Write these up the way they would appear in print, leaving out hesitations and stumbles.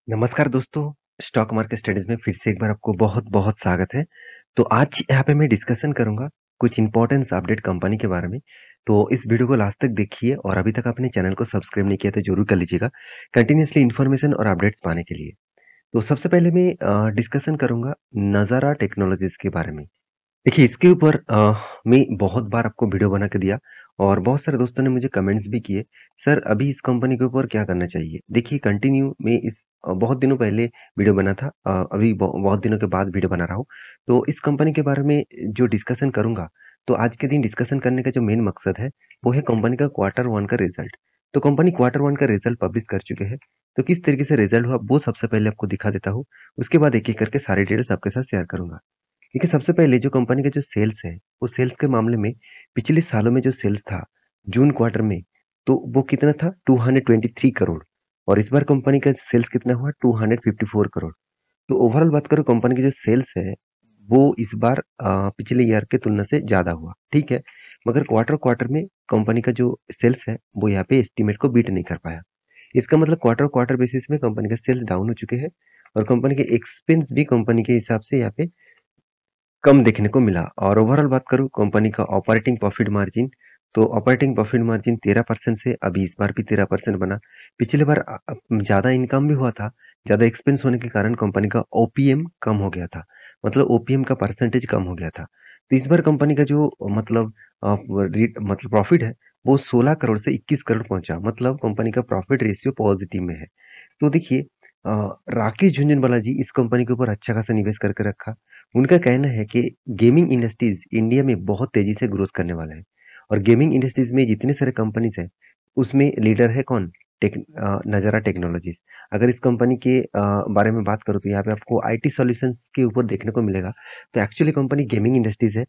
नमस्कार दोस्तों, stock market studies में फिर से एक बार आपको बहुत-बहुत स्वागत है। तो आज यहाँ पे मैं डिस्कशन करूँगा कुछ इम्पोर्टेंस अपडेट कंपनी के बारे में। तो इस वीडियो को लास्ट तक देखिए और अभी तक आपने चैनल को सब्सक्राइब नहीं किया तो ज़रूर कर लीजिएगा, कंटिन्यूअसली इन्फॉर्मेशन और अपडेट्स पाने के लिए। तो सबसे पहले मैं डिस्कशन करूँगा नज़ारा टेक्नोलॉजीज़ के बारे में। देखिए इसके ऊपर मैं बहुत बार आपको वीडियो बना के दिया और बहुत सारे दोस्तों ने मुझे कमेंट्स भी किए, सर अभी इस कंपनी के ऊपर क्या करना चाहिए? देखिए कंटिन्यू मैं बहुत दिनों पहले वीडियो बना था, अभी बहुत दिनों के बाद वीडियो बना रहा हूँ। तो इस कंपनी के बारे में जो डिस्कशन करूँगा, तो आज के दिन डिस्कशन करने का जो मेन मकसद है, वो है कंपनी का क्वार्टर 1 का रिज़ल्ट। तो कंपनी क्वार्टर 1 का रिज़ल्ट पब्लिश कर चुके हैं, तो किस तरीके से रिज़ल्ट हुआ वो सबसे पहले आपको दिखा देता हूँ। उसके बाद एक-एक करके सारी डिटेल्स आपके साथ शेयर करूँगा। देखिए, सबसे पहले जो कंपनी का जो सेल्स है, वो सेल्स के मामले में पिछले सालों में जो सेल्स था, जून क्वार्टर में, तो वो कितना था 223 करोड़ और इस बार कंपनी का सेल्स कितना हुआ 254 करोड़। तो ओवरऑल बात करूँ कंपनी की जो सेल्स है, वो इस बार पिछले ईयर के तुलना से ज़्यादा हुआ, ठीक है। मगर क्वार्टर-क्वार्टर में कंपनी का जो सेल्स है, वो यहाँ पे एस्टीमेट को बीट नहीं कर पाया। इसका मतलब क्वार्टर-क्वार्टर बेसिस में कंपनी का सेल्स डाउन हो चुके हैं और कंपनी के एक्सपेंस भी कंपनी के हिसाब से यहाँ पे कम देखने को मिला और ओवरऑल बात करूँ कंपनी का ऑपरेटिंग प्रॉफिट मार्जिन, तो ऑपरेटिंग प्रॉफिट मार्जिन 13% से अभी इस बार भी 13% बना। पिछली बार ज़्यादा इनकम भी हुआ था, ज़्यादा एक्सपेंस होने के कारण कंपनी का ओपीएम कम हो गया था, मतलब ओपीएम का परसेंटेज कम हो गया था। तो इस बार कंपनी का जो मतलब मतलब प्रॉफिट है, वो 16 करोड़ से 21 करोड़ पहुँचा, मतलब कंपनी का प्रॉफिट रेशियो पॉजिटिव में है। तो देखिए अ, राकेश झुनझुनवाला जी इस कंपनी के ऊपर अच्छा खासा निवेश करके रखा। उनका कहना है कि गेमिंग इंडस्ट्रीज इंडिया में बहुत तेजी से ग्रोथ करने वाला है और गेमिंग इंडस्ट्रीज में जितने सारे कंपनीज हैं उसमें लीडर है कौन नज़ारा टेक्नोलॉजीज। अगर इस कंपनी के बारे में बात करूँ तो यहाँ पे आपको आईटी सॉल्यूशंस के ऊपर देखने को मिलेगा। तो एक्चुअली कंपनी गेमिंग इंडस्ट्रीज है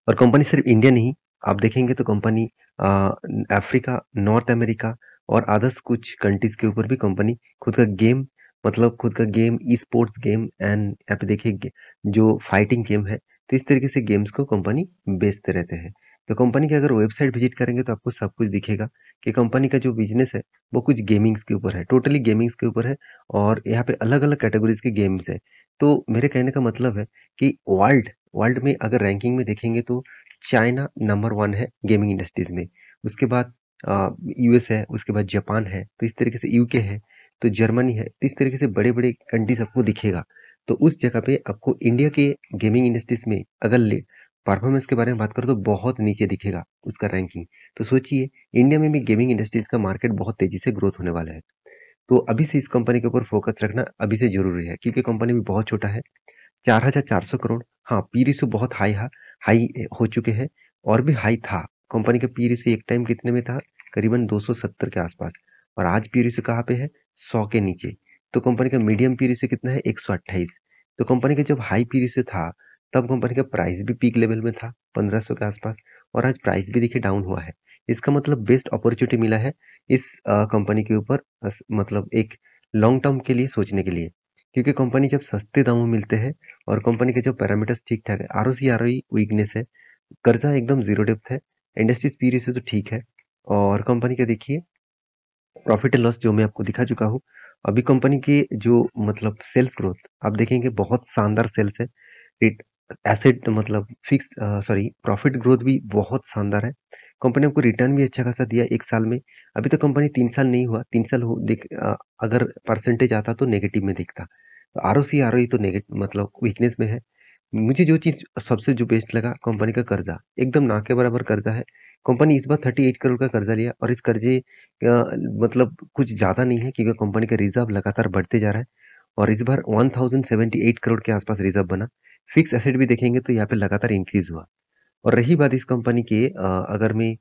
और कंपनी सिर्फ इंडिया नहीं, आप देखेंगे तो कंपनी अफ्रीका, नॉर्थ अमेरिका और अदर्स कुछ कंट्रीज के ऊपर भी कंपनी खुद का गेम, मतलब खुद का game, e sports game and यहाँ पे देखिए जो फाइटिंग गेम है, तो इस तरीके से गेम्स को कंपनी बेचते रहते हैं। तो कंपनी की अगर वेबसाइट विजिट करेंगे तो आपको सब कुछ दिखेगा कि कंपनी का जो बिजनेस है वो कुछ गेमिंग्स के ऊपर है, टोटली गेमिंग्स के ऊपर है और यहाँ पे अलग अलग कैटेगरीज के गेम्स है। तो मेरे कहने का मतलब है कि वर्ल्ड वर्ल्ड में अगर रैंकिंग में देखेंगे तो चाइना नंबर 1 है गेमिंग इंडस्ट्रीज में। उसके बाद यूएस है, उसके बाद जापान है, तो इस तरीके से यूके है, तो जर्मनी है, तो इस तरीके से बड़े-बड़े कंट्रीज आपको दिखेगा। तो उस जगह पे आपको इंडिया के गेमिंग इंडस्ट्रीज में अगर ले परफॉर्मेंस के बारे में बात करूँ तो बहुत नीचे दिखेगा उसका रैंकिंग। तो सोचिए इंडिया में भी गेमिंग इंडस्ट्रीज का मार्केट बहुत तेजी से ग्रोथ होने वाला है। तो अभी से इस कंपनी के ऊपर फोकस रखना अभी से ज़रूरी है क्योंकि कंपनी भी बहुत छोटा है। 4,400 करोड़, हाँ, पी रेशियो बहुत हाई हो चुके हैं और भी हाई था। कंपनी का पी रेशियो एक टाइम कितने में था? करीबन 270 के आसपास और आज पी रेशियो कहाँ पे है? 100 के नीचे। तो कंपनी का मीडियम पी रेशियो कितना है? 128। तो कंपनी का जब हाई पी रेशियो था, तब कंपनी का प्राइस भी पीक लेवल में था, 1500 के आसपास और आज प्राइस भी देखिए डाउन हुआ है। इसका मतलब बेस्ट अपॉर्चुनिटी मिला है इस कंपनी के ऊपर मतलब एक लॉन्ग टर्म के लिए सोचने के लिए। क्योंकि कंपनी जब सस्ते दामों में मिलते हैं और कंपनी के जो पैरामीटर्स ठीक-ठाक है, आरओसी, आरओई वीकनेस है, कर्जा एकदम ज़ीरो डेप्थ है, इंडस्ट्रीज़ पी रेशियो तो ठीक है और कंपनी का देखिए प्रॉफिट एंड लॉस जो मैं आपको दिखा चुका हूँ। अभी कंपनी की जो मतलब सेल्स ग्रोथ आप देखेंगे बहुत शानदार सेल्स है। इट एसेट मतलब सॉरी प्रॉफिट ग्रोथ भी बहुत शानदार है। कंपनी आपको रिटर्न भी अच्छा खासा दिया 1 साल में। अभी तो कंपनी 3 साल नहीं हुआ, 3 साल अगर परसेंटेज आता तो नेगेटिव में दिखता। आरओसी, आरओई तो मतलब वीकनेस में है। मुझे जो चीज़ सबसे जो बेस्ट लगा कंपनी का कर्जा, एकदम ना के बराबर कर्जा है। कंपनी इस बार 38 करोड़ का कर्जा लिया और इस कर्जे मतलब कुछ ज़्यादा नहीं है क्योंकि कंपनी का रिज़र्व लगातार बढ़ते जा रहा है और इस बार 1078 करोड़ के आसपास रिज़र्व बना। फिक्स एसेट भी देखेंगे तो यहाँ पे लगातार इंक्रीज़ हुआ। और रही बात इस कंपनी की, अगर मैं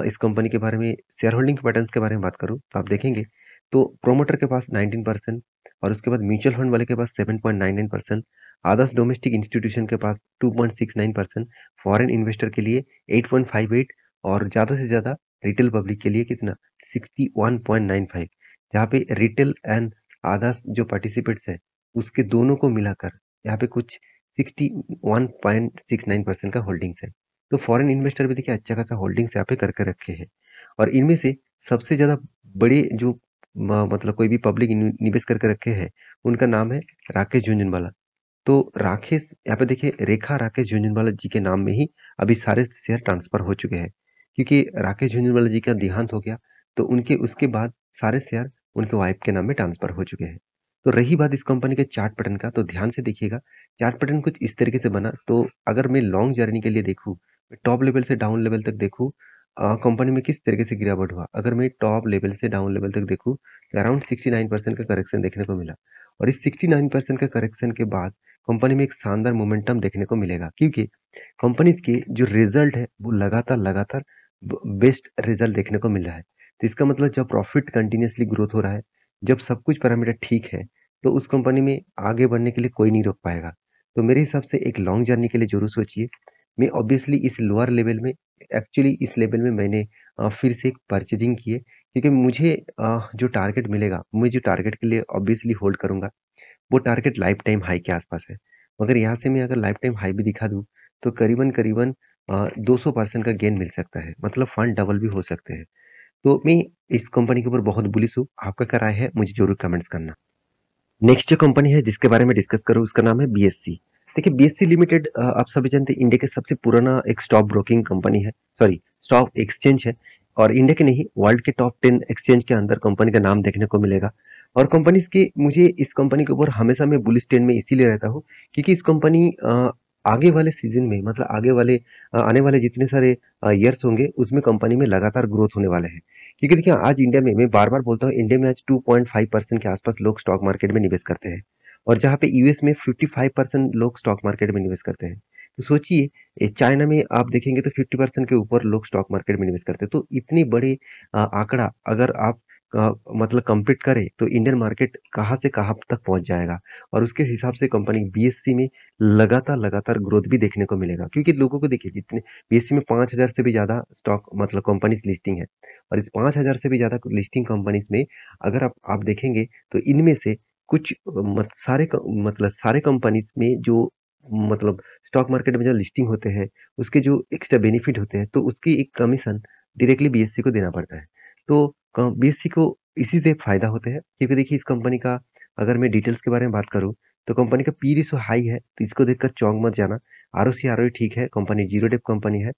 इस कंपनी के बारे में शेयर होल्डिंग पैटर्न्स के बारे में बात करूँ तो आप देखेंगे तो प्रोमोटर के पास 19% और उसके बाद म्यूचुअल फंड वाले के पास 7.99%, अदर्स डोमेस्टिक इंस्टीट्यूशन के पास 2.69%, फॉरेन इन्वेस्टर के लिए 8.58 और ज़्यादा से ज़्यादा रिटेल पब्लिक के लिए कितना 61.95, जहाँ पे रिटेल एंड अदर्स जो पार्टिसिपेट्स है उसके दोनों को मिलाकर यहाँ पे कुछ 61.69% का होल्डिंग्स है। तो फॉरेन इन्वेस्टर भी देखिए अच्छा खासा होल्डिंग्स यहाँ पे करके रखे हैं और इनमें से सबसे ज़्यादा बड़े जो मतलब कोई भी पब्लिक निवेश करके रखे हैं, उनका नाम है राकेश झुनझुनवाला। तो राकेश यहाँ पे देखिए रेखा राकेश झुनझुनवाला जी के नाम में ही अभी सारे शेयर ट्रांसफर हो चुके हैं, क्योंकि राकेश झुनझुनवाला जी का देहांत हो गया, तो उनके उसके बाद सारे शेयर उनके वाइफ के नाम में ट्रांसफर हो चुके हैं। तो रही बात इस कंपनी के चार्ट पैटर्न का, तो ध्यान से देखिएगा। चार्ट पैटर्न कुछ इस तरीके से बना, तो अगर मैं लॉन्ग जर्नी के लिए देखूँ, टॉप लेवल से डाउन लेवल तक देखूँ, कंपनी में किस तरीके से गिरावट हुआ। अगर मैं टॉप लेवल से डाउन लेवल तक देखूँ, तो अराउंड 69% का करेक्शन देखने को मिला, और इस 69% का करेक्शन के बाद कंपनी में एक शानदार मोमेंटम देखने को मिलेगा, क्योंकि कंपनीज के जो रिजल्ट है वो लगातार लगातार बेस्ट रिजल्ट देखने को मिल रहा है। तो इसका मतलब जब प्रॉफिट कंटिन्यूअसली ग्रोथ हो रहा है, जब सब कुछ पैरामीटर ठीक है, तो उस कंपनी में आगे बढ़ने के लिए कोई नहीं रोक पाएगा। तो मेरे हिसाब से एक लॉन्ग जर्नी के लिए जरूर सोचिए। मैं ऑब्वियसली इस लोअर लेवल में, एक्चुअली इस लेवल में मैंने फिर से एक परचेजिंग की है, क्योंकि मुझे जो टारगेट मिलेगा, मैं जो टारगेट के लिए ऑब्वियसली होल्ड करूंगा, वो टारगेट लाइफ टाइम हाई के आसपास है। मगर यहाँ से मैं अगर लाइफ टाइम हाई भी दिखा दूँ, तो करीबन करीबन 200% का गेन मिल सकता है, मतलब फंड डबल भी हो सकते हैं। तो मैं इस कंपनी के ऊपर बहुत बुलिश हूँ। आपका क्या राय है, मुझे जरूर कमेंट्स करना। नेक्स्ट जो कंपनी है जिसके बारे में डिस्कस करूँ, उसका नाम है बीएससी। देखिए बीएससी लिमिटेड, आप सभी जानते हैं, इंडिया के सबसे पुराना एक स्टॉक ब्रोकिंग कंपनी है, सॉरी स्टॉक एक्सचेंज है। और इंडिया के नहीं, वर्ल्ड के टॉप 10 एक्सचेंज के अंदर कंपनी का नाम देखने को मिलेगा। और कंपनीज के, मुझे इस कंपनी के ऊपर हमेशा मैं बुलिश ट्रेंड में इसीलिए रहता हूँ, क्योंकि इस कंपनी आगे वाले सीजन में, मतलब आगे वाले आने वाले जितने सारे ईयर्स होंगे, उसमें कंपनी में लगातार ग्रोथ होने वाले हैं। क्योंकि देखिए आज इंडिया में, मैं बार बार बोलता हूँ, इंडिया में आज 2.5% के आसपास लोग स्टॉक मार्केट में निवेश करते हैं, और जहाँ पे यूएस में 55% लोग स्टॉक मार्केट में निवेश करते हैं। तो सोचिए, चाइना में आप देखेंगे तो 50% के ऊपर लोग स्टॉक मार्केट में निवेश करते हैं। तो इतनी बड़ी आंकड़ा अगर आप मतलब कंप्लीट करें, तो इंडियन मार्केट कहाँ से कहाँ तक पहुंच जाएगा। और उसके हिसाब से कंपनी बीएससी में लगातार लगातार ग्रोथ भी देखने को मिलेगा, क्योंकि लोगों को देखिए, जितने बीएससी में 5000 से भी ज्यादा स्टॉक मतलब कंपनीज लिस्टिंग है, और इस 5000 से भी ज़्यादा लिस्टिंग कंपनीज में अगर आप देखेंगे, तो इनमें से कुछ मतलब सारे कंपनीज में जो मतलब स्टॉक मार्केट में जो लिस्टिंग होते हैं, उसके जो एक्स्ट्रा बेनिफिट होते हैं, तो उसकी एक कमीशन डायरेक्टली बीएससी को देना पड़ता है। तो बीएससी को इसी से फायदा होता है, क्योंकि देखिए इस कंपनी का, अगर मैं डिटेल्स के बारे में बात करूँ, तो कंपनी का पी रेशियो हाई है, तो इसको देखकर चौंक मत जाना। आरओसी आरओई ठीक है, कंपनी जीरो डेप कंपनी है,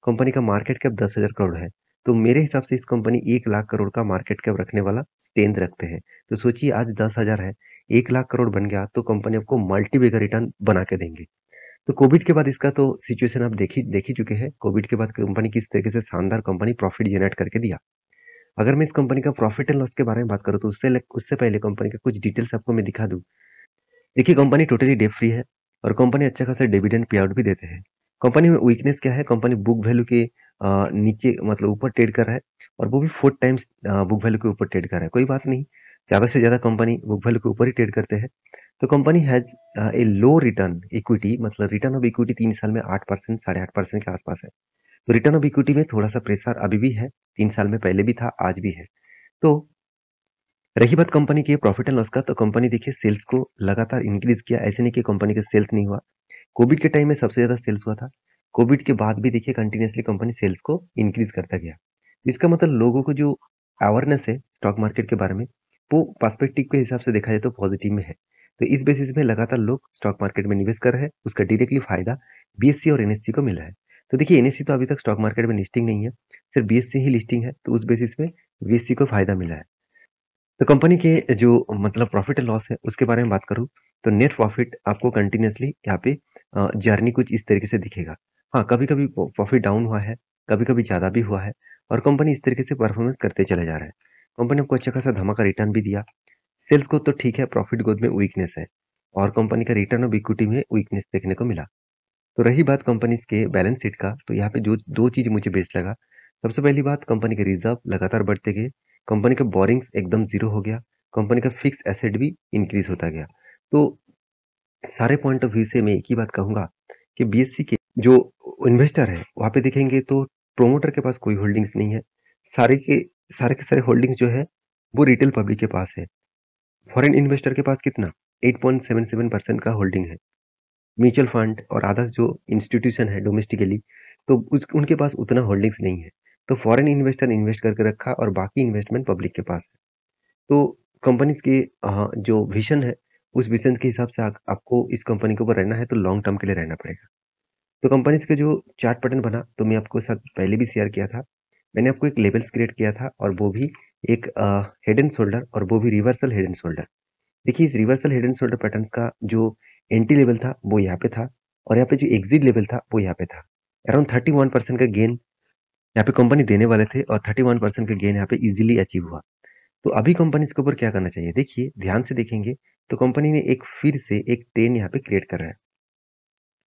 कंपनी का मार्केट कैप 10,000 करोड़ है। तो मेरे हिसाब से इस कंपनी 1 लाख करोड़ का मार्केट कैप रखने वाला स्ट्रेंथ रखते हैं। तो सोचिए आज 10,000 है, 1 लाख करोड़ बन गया, तो कंपनी आपको मल्टी बेगर रिटर्न बना के देंगे। तो कोविड के बाद इसका तो सिचुएशन आप देख ही चुके हैं। कोविड के बाद कंपनी किस तरीके से शानदार कंपनी प्रॉफिट जनरेट करके दिया। अगर मैं इस कंपनी का प्रॉफिट एंड लॉस के बारे में बात करूँ, तो उससे पहले कंपनी का कुछ डिटेल्स आपको मैं दिखा दूं। देखिए कंपनी टोटली डेट फ्री है, और कंपनी अच्छा खासा डिविडेंड पे आउट भी देते हैं। कंपनी में वीकनेस क्या है, कंपनी बुक वैल्यू के नीचे, मतलब ऊपर ट्रेड कर रहा है, और वो भी 4 टाइम्स बुक वैल्यू के ऊपर ट्रेड कर रहा है। कोई बात नहीं, ज़्यादा से ज़्यादा कंपनी बुक वैल्यू के ऊपर ही ट्रेड करते हैं। तो company has a low return equity, मतलब रिटर्न ऑफ इक्विटी 3 साल में 8%, 8.5% के आसपास है। तो रिटर्न ऑफ इक्विटी में थोड़ा सा प्रेशर अभी भी है, 3 साल में पहले भी था, आज भी है। तो रही बात कंपनी की प्रॉफिट एंड लॉस का, तो कंपनी देखिए सेल्स को लगातार इंक्रीज किया, ऐसे नहीं कि कंपनी का सेल्स नहीं हुआ। कोविड के टाइम में सबसे ज्यादा सेल्स हुआ था, कोविड के बाद भी देखिए कंटिन्यूसली कंपनी सेल्स को इंक्रीज करता गया। इसका मतलब लोगों को जो अवेयरनेस है स्टॉक मार्केट के बारे में, वो पर्सपेक्टिव के हिसाब से देखा जाए तो पॉजिटिव में है। तो इस बेसिस में लगातार लोग स्टॉक मार्केट में निवेश कर रहे हैं, उसका डायरेक्टली फायदा बीएससी और एनएससी को मिल रहा है। तो देखिए एनएससी तो अभी तक स्टॉक मार्केट में लिस्टिंग नहीं है, सिर्फ बीएससी ही लिस्टिंग है, तो उस बेसिस में बीएससी को फायदा मिला है। तो कंपनी के जो मतलब प्रॉफिट एंड लॉस है, उसके बारे में बात करूँ, तो नेट प्रॉफिट आपको कंटिन्यूअसली यहाँ पे जर्नी कुछ इस तरीके से दिखेगा। हाँ, कभी-कभी प्रॉफिट डाउन हुआ है, कभी-कभी ज़्यादा भी हुआ है, और कंपनी इस तरीके से परफॉर्मेंस करते चले जा रहा है। कंपनी आपको अच्छा खासा धमाका रिटर्न भी दिया। सेल्स ग्रोथ तो ठीक है, प्रॉफिट ग्रोथ में वीकनेस है, और कंपनी का रिटर्न ऑफ इक्विटी में वीकनेस देखने को मिला। तो रही बात कंपनीज के बैलेंस शीट का, तो यहाँ पे जो 2 चीज़ मुझे बेस्ट लगा। सबसे पहली बात, कंपनी के रिजर्व लगातार बढ़ते गए, कंपनी का बोरिंग्स एकदम ज़ीरो हो गया, कंपनी का फिक्स एसेट भी इंक्रीज़ होता गया। तो सारे पॉइंट ऑफ व्यू से मैं एक ही बात कहूँगा कि बीएससी के जो इन्वेस्टर है, वहाँ पे देखेंगे तो प्रोमोटर के पास कोई होल्डिंग्स नहीं है। सारे के सारे होल्डिंग्स जो है, वो रिटेल पब्लिक के पास है। फॉरेन इन्वेस्टर के पास कितना? 8.77% का होल्डिंग है। म्यूचुअल फंड और अदर्स जो इंस्टीट्यूशन है डोमेस्टिकली, तो उनके पास उतना होल्डिंग्स नहीं है। तो फॉरेन इन्वेस्टर इन्वेस्ट करके रखा, और बाकी इन्वेस्टमेंट पब्लिक के पास है। तो कंपनीज़ की जो विज़न है, उस विज़न के हिसाब से आपको इस कंपनी के ऊपर रहना है तो लॉन्ग टर्म के लिए रहना पड़ेगा। तो कंपनीज़ का जो चार्ट पैटर्न बना तो मैं आपको साथ पहले भी शेयर किया था। मैंने आपको एक लेवल्स क्रिएट किया था और वो भी एक हेड एंड शोल्डर और वो भी रिवर्सल हेड एंड शोल्डर। देखिए इस reversal head and shoulder patterns का जो एंट्री लेवल था वो यहाँ पे था और यहाँ पे जो एग्जिट लेवल था वो यहाँ पे था। अराउंड 31% का गेन यहाँ पे कंपनी देने वाले थे और 31% का गेन यहाँ पे इजीली अचीव हुआ। तो अभी कंपनी इसके ऊपर क्या करना चाहिए? देखिए ध्यान से देखेंगे तो कंपनी ने एक फिर से एक ट्रेंड यहाँ पे क्रिएट कर रहा है।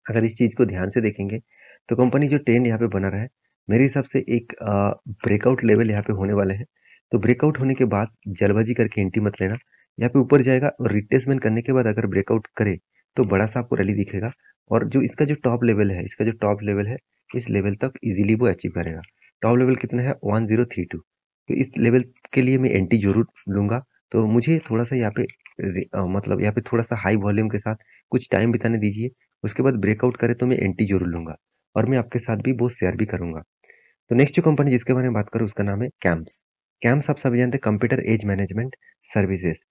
अगर इस चीज़ को ध्यान से देखेंगे तो कंपनी जो ट्रेंड यहाँ पे बना रहा है, मेरे हिसाब से एक ब्रेकआउट लेवल यहाँ पे होने वाले हैं। तो ब्रेकआउट होने के बाद जल्दबाजी करके एंट्री मत लेना। यहाँ पे ऊपर जाएगा और रिट्रेसमेंट करने के बाद अगर ब्रेकआउट करे तो बड़ा सा आपको रैली दिखेगा और जो इसका जो टॉप लेवल है, इस लेवल तक इजीली वो अचीव करेगा। टॉप लेवल कितना है? 1032। तो इस लेवल के लिए मैं एंट्री जरूर लूंगा। तो मुझे थोड़ा सा यहाँ पे मतलब यहाँ पे थोड़ा सा हाई वॉल्यूम के साथ कुछ टाइम बिताने दीजिए। उसके बाद ब्रेकआउट करे तो मैं एंट्री जरूर लूंगा और मैं आपके साथ भी वो शेयर भी करूंगा। तो नेक्स्ट जो कंपनी जिसके बारे में बात करूँ उसका नाम है कैम्स। कैम्स आप सभी जानते हैं, कंप्यूटर एज मैनेजमेंट सर्विसेज।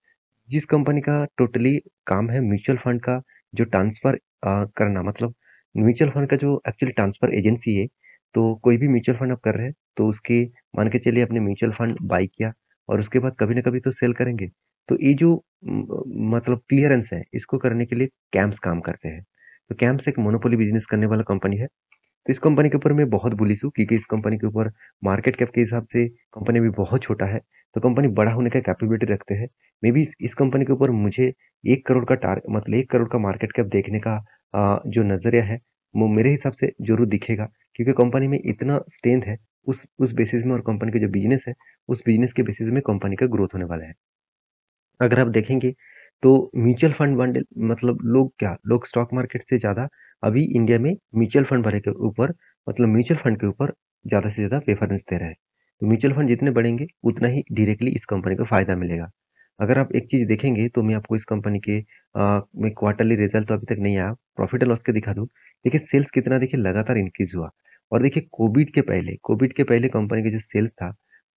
जिस कंपनी का टोटली काम है म्यूचुअल फंड का जो ट्रांसफर करना, मतलब म्यूचुअल फंड का जो एक्चुअली ट्रांसफर एजेंसी है। तो कोई भी म्यूचुअल फंड आप कर रहे हैं तो उसके मान के चलिए आपने म्यूचुअल फंड बाई किया और उसके बाद कभी ना कभी तो सेल करेंगे। तो ये जो मतलब क्लियरेंस है इसको करने के लिए कैम्स काम करते हैं। तो कैम्स एक मोनोपोली बिजनेस करने वाला कंपनी है। तो इस कंपनी के ऊपर मैं बहुत बुलिश हूँ क्योंकि इस कंपनी के ऊपर मार्केट कैप के हिसाब से कंपनी भी बहुत छोटा है। तो कंपनी बड़ा होने का कैपेबिलिटी रखते हैं। मे बी इस कंपनी के ऊपर मुझे 1 करोड़ का मतलब 1 करोड़ का मार्केट कैप देखने का जो नजरिया है वो मेरे हिसाब से जरूर दिखेगा क्योंकि कंपनी में इतना स्ट्रेंथ है उस बेसिस में और कंपनी का जो बिजनेस है उस बिजनेस के बेसिस में कंपनी का ग्रोथ होने वाला है। अगर आप देखेंगे तो म्यूचुअल फंड बंडल मतलब लोग स्टॉक मार्केट से ज़्यादा अभी इंडिया में म्यूचुअल फंड भरे के ऊपर मतलब म्यूचुअल फंड के ऊपर ज़्यादा से ज़्यादा प्रेफरेंस दे रहा है। तो म्यूचुअल फंड जितने बढ़ेंगे उतना ही डायरेक्टली इस कंपनी को फ़ायदा मिलेगा। अगर आप एक चीज़ देखेंगे तो मैं आपको इस कंपनी के में क्वार्टरली रिजल्ट तो अभी तक नहीं आया, प्रॉफिट एंड लॉस के दिखा दूँ। देखिए सेल्स कितना देखिए लगातार इंक्रीज़ हुआ और देखिए कोविड के पहले कंपनी का जो सेल्स था,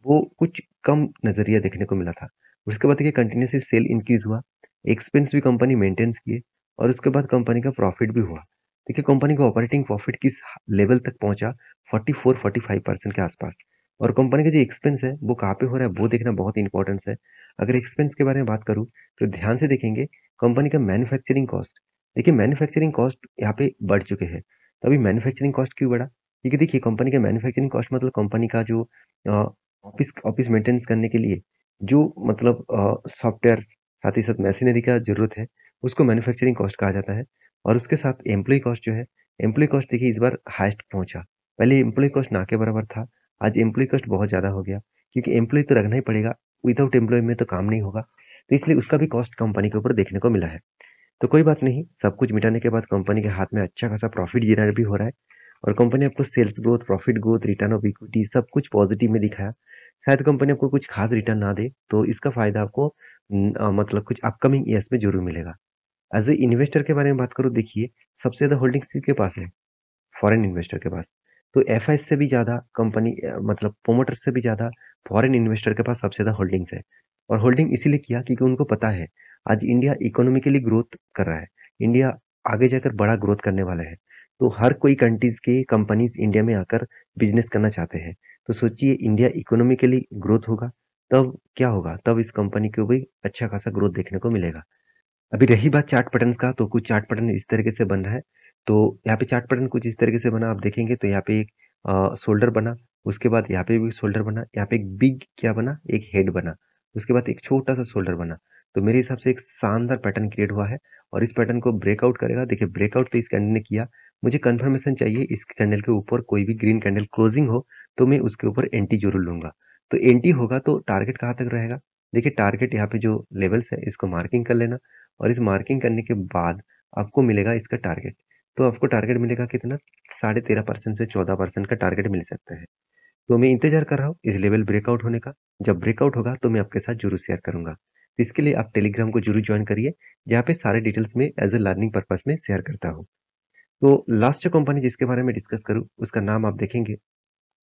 वो कुछ कम नज़रिया देखने को मिला था। उसके बाद देखिए कंटिन्यूअसली सेल इंक्रीज हुआ, एक्सपेंस भी कंपनी मेंटेन्स किए और उसके बाद कंपनी का प्रॉफिट भी हुआ। देखिए कंपनी का ऑपरेटिंग प्रॉफिट किस लेवल तक पहुंचा, 44-45% के आसपास। और कंपनी का जो एक्सपेंस है वो कहाँ पे हो रहा है वो देखना बहुत इंपॉर्टेंस है। अगर एक्सपेंस के बारे में बात करूँ तो ध्यान से देखेंगे कंपनी का मैन्युफैक्चरिंग कॉस्ट। देखिए मैन्युफैक्चरिंग कॉस्ट यहाँ पे बढ़ चुके हैं। तो अभी मैन्युफैक्चरिंग कॉस्ट क्यों बढ़ा? क्योंकि देखिए कंपनी का मैन्युफैक्चरिंग कॉस्ट मतलब कंपनी का जो ऑफिस ऑफिस मेंटेनेंस करने के लिए जो मतलब सॉफ्टवेयर साथ ही साथ मशीनरी का ज़रूरत है, उसको मैन्युफैक्चरिंग कॉस्ट कहा जाता है। और उसके साथ एम्प्लॉयी कॉस्ट जो है, एम्प्लॉयी कॉस्ट देखिए इस बार हाईएस्ट पहुँचा। पहले एम्प्लॉयी कॉस्ट ना के बराबर था, आज एम्प्लॉयी कॉस्ट बहुत ज़्यादा हो गया क्योंकि एम्प्लॉयी तो रखना ही पड़ेगा, विदाउट एम्प्लॉयी में तो काम नहीं होगा। तो इसलिए उसका भी कॉस्ट कंपनी के ऊपर देखने को मिला है। तो कोई बात नहीं, सब कुछ मिटाने के बाद कंपनी के हाथ में अच्छा खासा प्रॉफिट जनरेट भी हो रहा है और कंपनी आपको sales growth, profit growth, return of equity सब कुछ पॉजिटिव में दिखाया। शायद कंपनी आपको कुछ खास रिटर्न ना दे, तो इसका फ़ायदा आपको मतलब कुछ अपकमिंग ईयर्स में ज़रूर मिलेगा। एज़ ए इन्वेस्टर के बारे में बात करूँ, देखिए सबसे ज़्यादा होल्डिंग किसके पास है? फॉरेन इन्वेस्टर के पास। तो एफआईएस से भी ज़्यादा कंपनी मतलब प्रोमोटर से भी ज़्यादा फॉरेन इन्वेस्टर के पास सबसे ज़्यादा होल्डिंग्स है। और होल्डिंग इसीलिए किया क्योंकि उनको पता है आज इंडिया इकोनॉमिकली ग्रोथ कर रहा है। इंडिया आगे जाकर बड़ा ग्रोथ करने वाला है। तो हर कोई कंट्रीज़ की कंपनीज़ इंडिया में आकर बिज़नेस करना चाहते हैं। तो सोचिए इंडिया इकोनॉमिकली ग्रोथ होगा, तब क्या होगा? तब इस कंपनी को भी अच्छा खासा ग्रोथ देखने को मिलेगा। अभी रही बात चार्ट पैटर्न्स का, तो कुछ चार्ट पैटर्न इस तरीके से बन रहा है। तो यहाँ पे चार्ट पैटर्न कुछ इस तरीके से बना, आप देखेंगे तो यहाँ पे एक शोल्डर बना, उसके बाद यहाँ पे भी शोल्डर बना, यहाँ पे एक बिग क्या बना, एक हेड बना, उसके बाद एक छोटा सा शोल्डर बना। तो मेरे हिसाब से एक शानदार पैटर्न क्रिएट हुआ है और इस पैटर्न को ब्रेकआउट करेगा। देखिए ब्रेकआउट तो इस कैंडल ने किया, मुझे कंफर्मेशन चाहिए इस कैंडल के ऊपर कोई भी ग्रीन कैंडल क्लोजिंग हो तो मैं उसके ऊपर एंटी जरूर लूंगा। तो एंटी होगा तो टारगेट कहाँ तक रहेगा? देखिए टारगेट यहाँ पे जो लेवल्स है इसको मार्किंग कर लेना और इस मार्किंग करने के बाद आपको मिलेगा इसका टारगेट। तो आपको टारगेट मिलेगा कितना? 13.5% से 14% का टारगेट मिल सकता है। तो मैं इंतजार कर रहा हूँ इस लेवल ब्रेकआउट होने का। जब ब्रेकआउट होगा तो मैं आपके साथ जरूर शेयर करूंगा। तो इसके लिए आप टेलीग्राम को जरूर ज्वाइन करिए, जहाँ पे सारे डिटेल्स में एज ए लर्निंग पर्पस में शेयर करता हूँ। तो लास्ट जो कंपनी जिसके बारे में डिस्कस करूँ उसका नाम आप देखेंगे,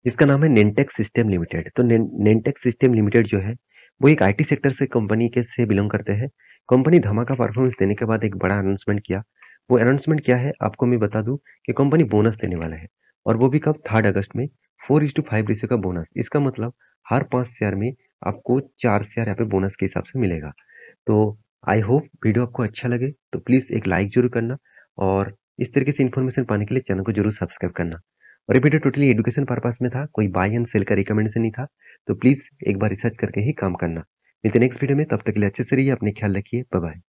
इसका नाम है नेनटेक सिस्टम लिमिटेड। तो नेनटेक सिस्टम लिमिटेड जो है वो एक आईटी सेक्टर से कंपनी के से बिलोंग करते हैं। कंपनी धमाका परफॉर्मेंस देने के बाद एक बड़ा अनाउंसमेंट किया। वो अनाउंसमेंट क्या है आपको मैं बता दूँ कि कंपनी बोनस देने वाला है और वो भी कब 3 अगस्त में 4:5 रेशियो का बोनस। इसका मतलब हर 5 शेयर में आपको 4 शेयर यहाँ पे बोनस के हिसाब से मिलेगा। तो आई होप वीडियो आपको अच्छा लगे तो प्लीज़ एक लाइक ज़रूर करना और इस तरीके से इन्फॉर्मेशन पाने के लिए चैनल को ज़रूर सब्सक्राइब करना। और ये वीडियो टोटली एजुकेशन पर्पस में था, कोई बाय एंड सेल का रिकमेंडेशन नहीं था। तो प्लीज़ एक बार रिसर्च करके ही काम करना। मिलते हैं नेक्स्ट वीडियो में, तब तक के लिए अच्छे से रहिए, अपने ख्याल रखिए। Bye bye.